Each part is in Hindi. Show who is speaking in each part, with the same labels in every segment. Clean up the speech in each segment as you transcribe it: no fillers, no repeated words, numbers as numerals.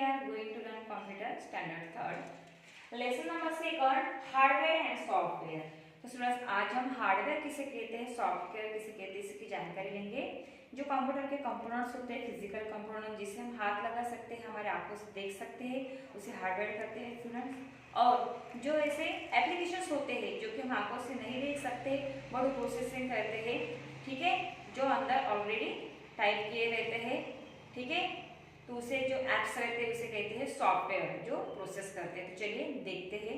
Speaker 1: are going to learn computer standard third lesson number second hardware and software. तो स्टूडेंट्स आज हम हार्डवेयर किसे कहते हैं, सॉफ्टवेयर किसे कहते हैं, इसकी जानकारी लेंगे। जो कंप्यूटर के कंपोनेंट्स होते हैं, फिजिकल कंपोनेंट जिसे हम हाथ लगा सकते हैं, हमारे आंखों से देख सकते हैं, उसे हार्डवेयर कहते हैं स्टूडेंट्स। और जो ऐसे एप्लीकेशंस होते हैं जो कि हम आंखों से नहीं देख सकते बट प्रोसेसिंग करते हैं, ठीक है, जो अंदर ऑलरेडी टाइप किए रहते हैं, ठीक है, तो उसे जो एप्स रहते हैं उसे कहते हैं सॉफ्टवेयर जो प्रोसेस करते हैं। तो चलिए देखते हैं।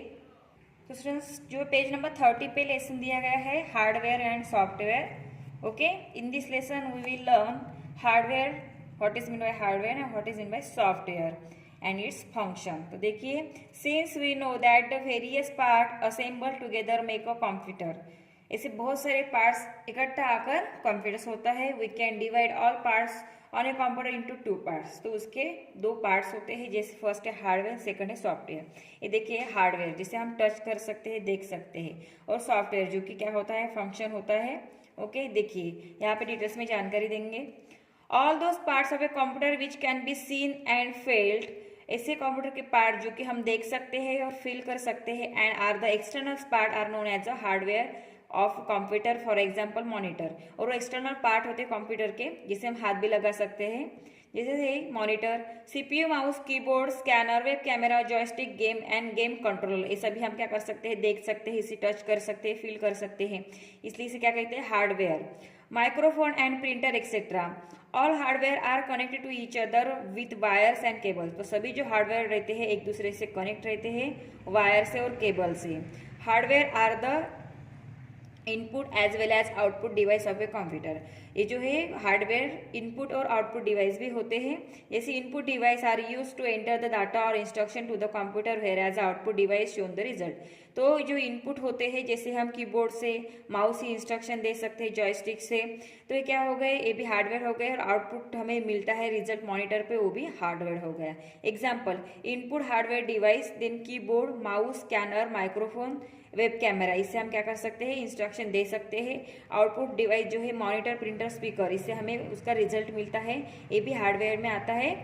Speaker 1: तो स्टूडेंट्स जो पेज नंबर 30 पे लेसन दिया गया है hardware and software. Okay, in this lesson we will learn hardware, what is mean by hardware and what is mean by software and its function. तो देखिए, since we know that the various part assemble together make a computer, ऐसे बहुत सारे पार्ट्स इकट्ठा आकर कंप्यूटर्स होता है। We can divide all parts on a computer into two parts. तो उसके दो पार्ट्स होते हैं, जैसे फर्स्ट है हार्डवेयर, सेकंड है सॉफ्टवेयर। ये देखिए हार्डवेयर जिसे हम टच कर सकते हैं, देख सकते हैं, और सॉफ्टवेयर जो कि क्या होता है, फंक्शन होता है। ओके, देखिए यहाँ पे डिटेल्स में जानकारी देंगे। All those parts of a computer which can be seen and failed, ऐसे कंप्यूटर के पार्ट जो कि हम देख सकते हैं और फील कर सकते हैं, and are the external part are known as a hardware of computer, for example monitor. और वो एक्सटर्नल पार्ट होते हैं कंप्यूटर के जिसे हम हाथ भी लगा सकते हैं, जैसे monitor, CPU, mouse, keyboard, scanner, web camera, joystick, game end game controller. ये सभी हम क्या कर सकते हैं, देख सकते हैं, इसे टच कर सकते हैं, फील कर सकते हैं, इसलिए इसे क्या कहते हैं, hardware. Microphone and printer etcetera, all hardware are connected to each other with wires and cable. तो सभी जो हार्डवेयर रहते हैं एक दूसरे से कनेक्ट रहते हैं वायर से और केबल से। Hardware are the input as well as output device of a computer. ये जो है हार्डवेयर इनपुट और आउटपुट डिवाइस भी होते हैं। जैसे input device are use to enter the data और instruction to the computer, where as output device shown the result. तो जो इनपुट होते हैं, जैसे हम कीबोर्ड से, माउस से इंस्ट्रक्शन दे सकते हैं, जॉयस्टिक से, तो ये क्या हो गए, ये भी हार्डवेयर हो गए, और आउटपुट हमें मिलता है रिजल्ट मॉनिटर पे, वो भी हार्डवेयर हो गया। Example, input hardware device, then keyboard, mouse, scanner, microphone, web camera, इससे हम क्या कर सकते हैं, इंस्ट्रक्शन दे सकते हैं। आउटपुट डिवाइस जो है मॉनिटर, प्रिंटर, स्पीकर, इससे हमें उसका रिजल्ट मिलता है, ये भी हार्डवेयर में आता है।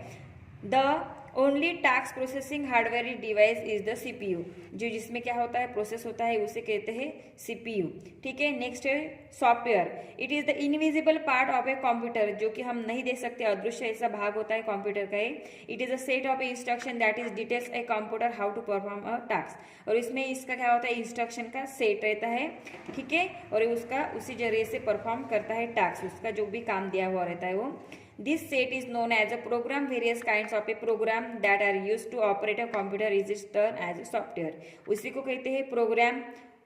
Speaker 1: The only task processing hardware device is the CPU, जो जिसमें क्या होता है, प्रोसेस होता है, उसे कहते हैं सीपीयू, ठीक है। नेक्स्ट है software, it is the invisible part of a computer, जो कि हम नहीं देख सकते, अदृश्य ऐसा भाग होता है कंप्यूटर का। It is a set of a instruction that is details a computer how to perform a task. और इसमें इसका क्या होता है, इंस्ट्रक्शन का सेट रहता है, ठीक है, और उसका उसी जरिए से परफॉर्म करता है टास्क, उसका जो भी काम दिया हुआ रहता है वो। This set is known as a program. Various kinds of a program that are used to operate a computer is termed as a software. उसी को कहते हैं प्रोग्राम,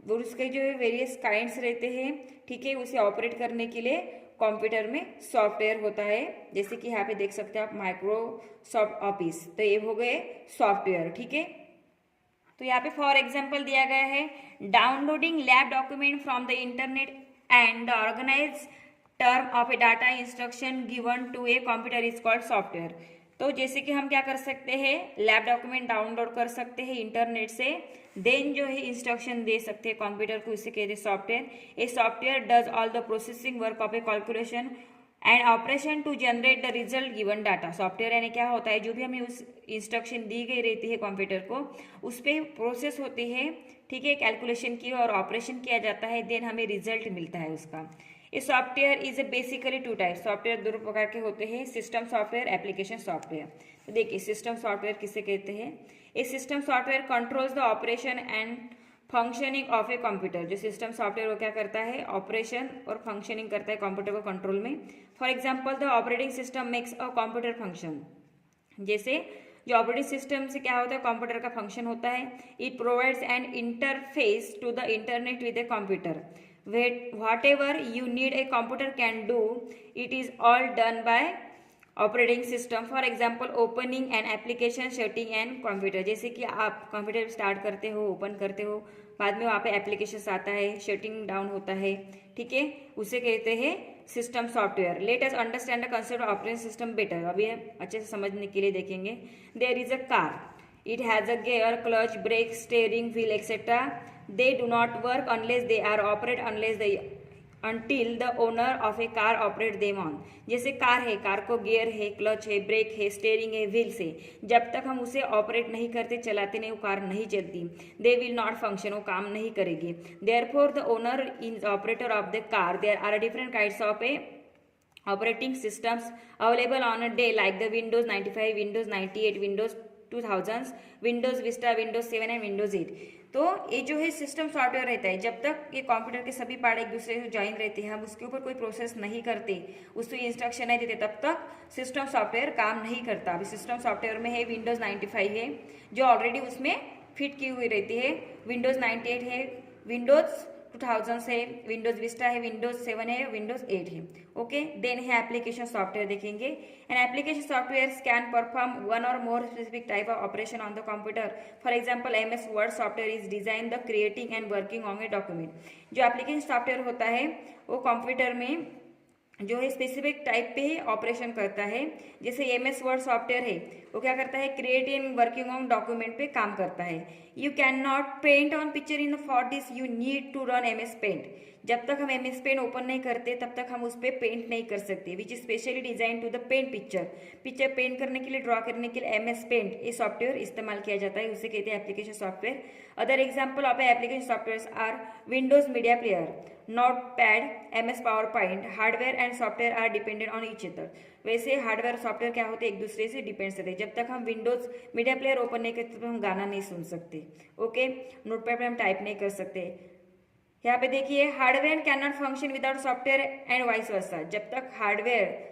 Speaker 1: वो उसके जो है वेरियस काइंड्स रहते हैं, ठीक है, उसे ऑपरेट करने के लिए कंप्यूटर में सॉफ्टवेयर होता है। जैसे कि यहाँ पे देख सकते हैं आप माइक्रोसॉफ्ट ऑफिस, तो ये हो गए सॉफ्टवेयर, ठीक है। तो यहाँ पे फॉर एग्जाम्पल दिया गया है, downloading lab document from the internet and the organize term of a data instruction given to a computer is called software. तो जैसे कि हम क्या कर सकते हैं, लैब डॉक्यूमेंट डाउनलोड कर सकते हैं इंटरनेट से, देन जो है इंस्ट्रक्शन दे सकते हैं कंप्यूटर को, इसे कहते हैं software. A software does all the processing work of a calculation and operation to generate the result given data. Software यानी क्या होता है, जो भी हमें उस इंस्ट्रक्शन दी गई रहती है कंप्यूटर को, उस पर प्रोसेस होती है, ठीक है, कैलकुलेशन की और ऑपरेशन किया जाता है, देन हमें रिजल्ट मिलता है उसका। ये software is a basically two type, software दो प्रकार के होते हैं, सिस्टम सॉफ्टवेयर, एप्लीकेशन सॉफ्टवेयर। तो देखिए सिस्टम सॉफ्टवेयर किसे कहते हैं, a system software controls the operation and functioning of a computer. जो सिस्टम सॉफ्टवेयर वो क्या करता है, ऑपरेशन और फंक्शनिंग करता है कंप्यूटर को कंट्रोल में। For example, the operating system makes a computer function. जैसे जो ऑपरेटिंग सिस्टम से क्या होता है, कंप्यूटर का फंक्शन होता है। It provides an interface to the internet with a computer. Whatever you need a computer can do, it is all done by operating system. For example, opening an application, shutting an computer. जैसे कि आप कंप्यूटर स्टार्ट करते हो, ओपन करते हो, बाद में वहाँ पे एप्लीकेशन आता है, शटिंग डाउन होता है, ठीक है, उसे कहते हैं system software. Let us understand the concept of operating system better. अभी अच्छे से समझने के लिए देखेंगे। There is a car, it has a gear, clutch, brake, steering wheel, etc. They do not work unless they are operated, unless the until the owner of a car operate them on। जैसे कार है, कार को गियर है, क्लच है, ब्रेक है, स्टेयरिंग है, व्हील्स है, जब तक हम उसे ऑपरेट नहीं करते, चलाते नहीं, वो कार नहीं चलती। दे विल नॉट फंक्शन, वो काम नहीं करेगी। Therefore the owner is operator of the car. There are different kinds of a operating systems available on a day like the Windows 95, Windows 98, Windows 2000, Windows Vista, Windows 7 and Windows 8। तो ये जो है सिस्टम सॉफ्टवेयर रहता है, जब तक ये कंप्यूटर के सभी पार्ट एक दूसरे से ज्वाइन रहते हैं, हम उसके ऊपर कोई प्रोसेस नहीं करते, उसको इंस्ट्रक्शन नहीं देते, तब तक सिस्टम सॉफ्टवेयर काम नहीं करता। अभी सिस्टम सॉफ्टवेयर में है विंडोज़ 95 है जो ऑलरेडी उसमें फिट की हुई रहती है, विंडोज़ 98 है, विंडोज़ 2000 है, विंडोज विस्टा है, विंडोज 7 है, विंडोज 8 है। ओके, देन है एप्लीकेशन सॉफ्टवेयर देखेंगे। And application software can perform one और more specific type of operation on the computer. For example MS Word software is design the creating and working on a document. जो एप्लीकेशन सॉफ्टवेयर होता है वो कंप्यूटर में जो है स्पेसिफिक टाइप पे ऑपरेशन करता है। जैसे MS वर्ड सॉफ्टवेयर है वो क्या करता है, creating and working on document पे काम करता है। You can not paint on picture in for this you need to run MS Paint. जब तक हम MS पेंट ओपन नहीं करते तब तक हम उस पर पेंट नहीं कर सकते, which is specially design to the paint picture. Picture paint करने के लिए, ड्रॉ करने के लिए MS पेंट ये सॉफ्टवेयर इस्तेमाल किया जाता है, उसे कहते हैं application software. Other example of application software are Windows Media Player, Notepad, MS PowerPoint. Hardware and software are dependent on each other. वैसे हार्डवेयर सॉफ्टवेयर क्या होते हैं, एक दूसरे से डिपेंड रहते हैं। जब तक हम विंडोज मीडिया प्लेयर ओपन नहीं करते तो हम गाना नहीं सुन सकते। ओके, नोटपैड पे हम टाइप नहीं कर सकते। यहाँ पे देखिए, hardware can not function without software and vice versa. जब तक हार्डवेयर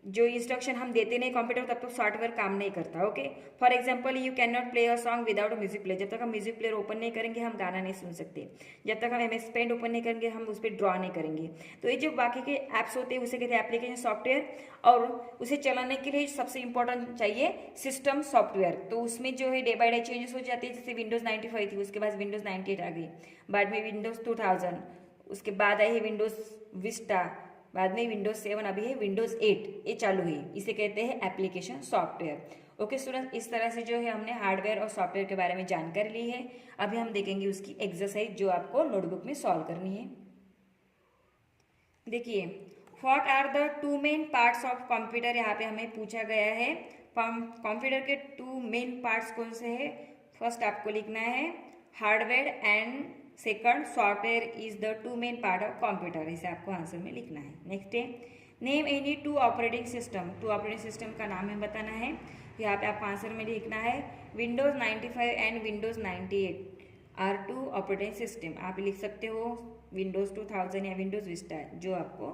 Speaker 1: जो इंस्ट्रक्शन हम देते नहीं कंप्यूटर, तब तक सॉफ्टवेयर काम नहीं करता। Okay, for example you can not play a song without a music player. जब तक हम म्यूजिक प्लेयर ओपन नहीं करेंगे हम गाना नहीं सुन सकते। जब तक हम MS पेंट ओपन नहीं करेंगे हम उस पर ड्रॉ नहीं करेंगे। तो ये जो बाकी के ऐप्स होते हैं उसे कहते हैं एप्लीकेशन सॉफ्टवेयर, और उसे चलाने के लिए सबसे इंपॉर्टेंट चाहिए सिस्टम सॉफ्टवेयर। तो उसमें जो है डे बाय डे चेंजेस हो जाती है। जैसे विंडोज 95 थी, उसके बाद विंडोज 98 आ गई, बाद में विंडोज 2000, उसके बाद आई है विंडोज विस्टा, बाद में विंडोज 7, अभी है विंडोज 8, ये चालू है। इसे कहते हैं एप्लीकेशन सॉफ्टवेयर। ओके स्टूडेंट, इस तरह से जो है हमने हार्डवेयर और सॉफ्टवेयर के बारे में जानकारी ली है। अभी हम देखेंगे उसकी एक्सरसाइज जो आपको नोटबुक में सॉल्व करनी है। देखिए, what are the two main parts of computer, यहाँ पे हमें पूछा गया है कंप्यूटर के टू मेन पार्ट्स कौन से है। फर्स्ट आपको लिखना है hardware and second software is the two main part of computer, इसे आपको आंसर में लिखना है। नेक्स्ट है name any two operating system. Two operating system का नाम हमें बताना है। यहाँ पे आपको आंसर में लिखना है Windows 95 and Windows 98 are two operating system. आप लिख सकते हो विंडोज 2000 या विंडोज विस्टा, जो आपको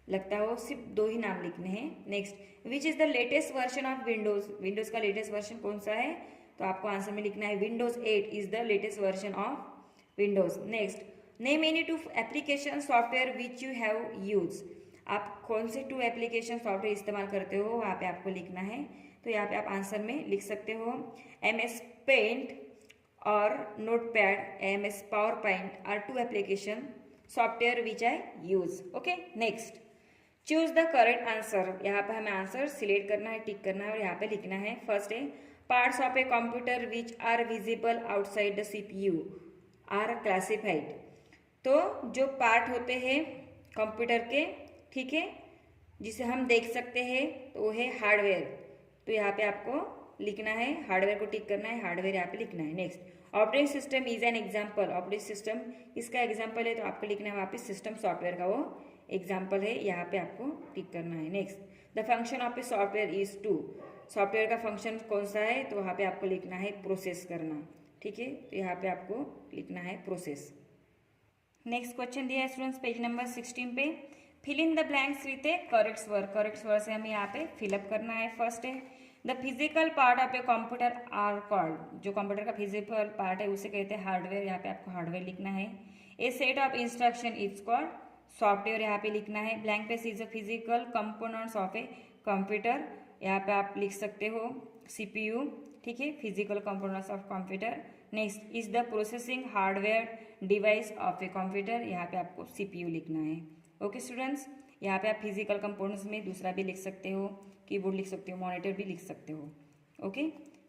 Speaker 1: लगता हो। सिर्फ दो ही नाम लिखने हैं। Next, which is the latest version of Windows. Windows का लेटेस्ट वर्जन कौन सा है, तो आपको आंसर में लिखना है Windows 8 is the latest version of Windows. Next, name any to application software which you have use. आप कौन से टू एप्लीकेशन सॉफ्टवेयर इस्तेमाल करते हो, वहाँ पे आपको लिखना है। तो यहाँ पे आप आंसर में लिख सकते हो MS पेंट और Notepad, MS PowerPoint are two application software which I use. Okay, next, choose the correct answer. यहाँ पे हमें आंसर सिलेक्ट करना है, टिक करना है और यहाँ पे लिखना है। फर्स्ट है parts of a computer which are visible outside the CPU are classified. तो जो पार्ट होते हैं कंप्यूटर के, ठीक है, जिसे हम देख सकते हैं, तो वो है हार्डवेयर। तो यहाँ पे आपको लिखना है, हार्डवेयर को टिक करना है, हार्डवेयर यहाँ पे लिखना है। Next, operating system is an example. Operating system इसका एग्जाम्पल है, तो आपको लिखना है वहाँ पे सिस्टम सॉफ्टवेयर का वो एग्जाम्पल है, यहाँ पे आपको टिक करना है। Next, the function of a software is to. Software का फंक्शन कौन सा है, तो वहाँ पे आपको लिखना है प्रोसेस करना, ठीक है। तो यहाँ पे आपको लिखना है प्रोसेस। नेक्स्ट क्वेश्चन दिया है स्टूडेंट्स पेज नंबर 16 पे, fill in the blanks with a correct word. Correct word से हमें यहाँ पे फिलअप करना है। फर्स्ट है the physical part of a computer are called. जो कंप्यूटर का फिजिकल पार्ट है उसे कहते हैं हार्डवेयर, यहाँ पे आपको हार्डवेयर लिखना है। A set of instruction is called software, यहाँ पे लिखना है। Blank page is a physical components of a computer, यहाँ पे आप लिख सकते हो CPU, ठीक है, physical components of computer. Next is the processing hardware device of a computer, यहाँ पे आपको CPU लिखना है। ओके स्टूडेंट्स, यहाँ पे आप फिजिकल कंपोनेंट्स में दूसरा भी लिख सकते हो, कीबोर्ड लिख सकते हो, मॉनिटर भी लिख सकते हो। ओके,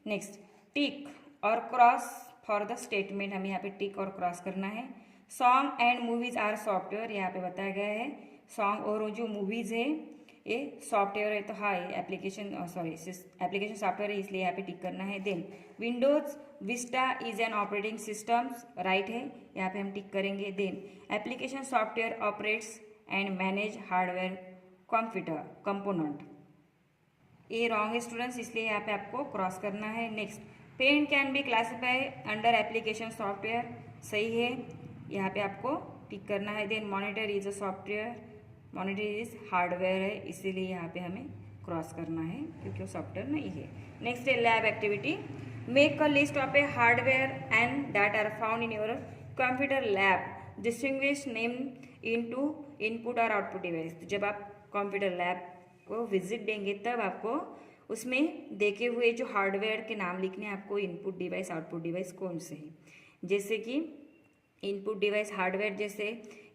Speaker 1: नेक्स्ट, टिक और क्रॉस फॉर द स्टेटमेंट। हमें यहाँ पे टिक और क्रॉस करना है। Song and movies are software, यहाँ पे बताया गया है सॉन्ग और जो मूवीज है ये सॉफ्टवेयर है, तो हाँ ये एप्लीकेशन एप्लीकेशन सॉफ्टवेयर है, इसलिए यहाँ पे टिक करना है। Then Windows Vista is an operating system, right है, यहाँ पे हम टिक करेंगे। Then application software operates and manage hardware computer component, ये रॉन्ग है स्टूडेंट्स, इसलिए यहाँ पे आपको क्रॉस करना है। Next paint can be classify under application software, सही है, यहाँ पे आपको टिक करना है। Then monitor is a software, monitor is hardware है, इसीलिए यहाँ पे हमें क्रॉस करना है क्योंकि वो सॉफ्टवेयर नहीं है। नेक्स्ट है lab activity, make a list of a hardware and that are found in your computer lab, distinguish name into input और आउटपुट डिवाइस। तो जब आप कंप्यूटर लैब को विजिट देंगे तब आपको उसमें देखे हुए जो हार्डवेयर के नाम लिखने हैं, आपको इनपुट डिवाइस आउटपुट डिवाइस कौन से हैं। जैसे कि इनपुट डिवाइस हार्डवेयर, जैसे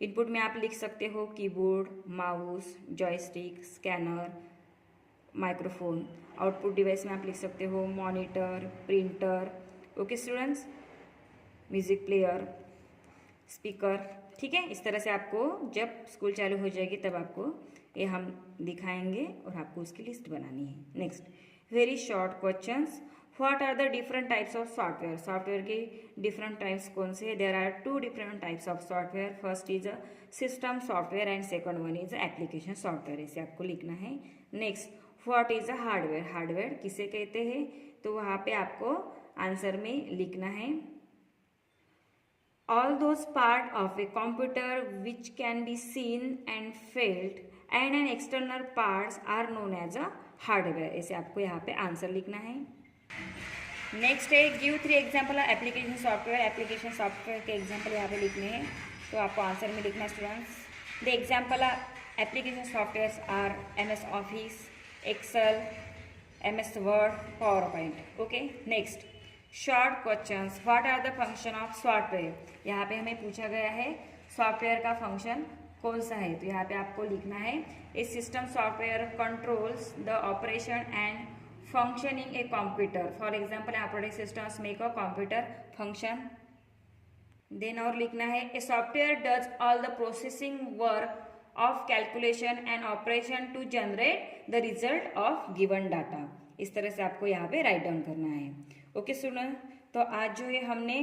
Speaker 1: इनपुट में आप लिख सकते हो keyboard, mouse, joystick, scanner, microphone. Output device में आप लिख सकते हो monitor, printer, okay students, music player, speaker, ठीक है। इस तरह से आपको जब स्कूल चालू हो जाएगी तब आपको ये हम दिखाएंगे और आपको उसकी लिस्ट बनानी है। Next very short questions, what are the different types of software, software के डिफरेंट टाइप्स कौन से हैं। There are 2 different types of software, first is a system software and second one is application software, इसे आपको लिखना है। Next what is a hardware, hardware किसे कहते हैं, तो वहाँ पे आपको आंसर में लिखना है all those part of a computer which can be seen and felt and an external parts are known as a hardware, ऐसे आपको यहाँ पे आंसर लिखना है। नेक्स्ट है give 3 example application software, application software के एग्जाम्पल यहाँ पे लिखने हैं, तो आपको आंसर में लिखना है students. The example application software are MS Office, Excel, MS Word, PowerPoint, okay. Next short questions, what are the function of software, यहाँ पे हमें पूछा गया है सॉफ्टवेयर का फंक्शन कौन सा है, तो यहाँ पे आपको लिखना है a system software controls the operation and functioning a computer, for example operating systems make a computer function. Then और लिखना है a software does all the processing work of calculation and operation to generate the result of given data, इस तरह से आपको यहाँ पे राइट डाउन करना है। ओके स्टूडेंट, तो आज जो है हमने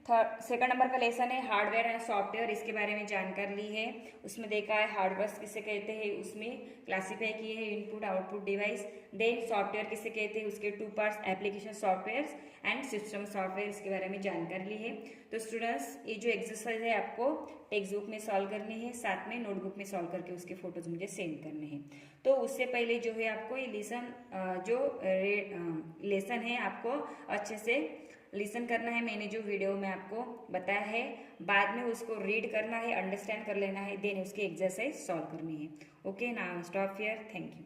Speaker 1: सेकंड नंबर का लेसन है हार्डवेयर एंड सॉफ्टवेयर, इसके बारे में जानकारी ली है। उसमें देखा है हार्डवेयर किसे कहते हैं, उसमें क्लासीफाई किए हैं input output device. Then software किसे कहते हैं, उसके 2 parts application software and system software, इसके बारे में जानकारी ली है। तो स्टूडेंट्स ये जो एक्सरसाइज है आपको टेक्स्ट बुक में सॉल्व करनी है, साथ में नोटबुक में सॉल्व करके उसके फोटोज मुझे सेंड करने हैं। तो उससे पहले जो है आपको ये लेसन है आपको अच्छे से लिसन करना है, मैंने जो वीडियो में आपको बताया है, बाद में उसको रीड करना है, अंडरस्टैंड कर लेना है, देन उसकी एक्सरसाइज सॉल्व करनी है। Okay, now stop here, thank you.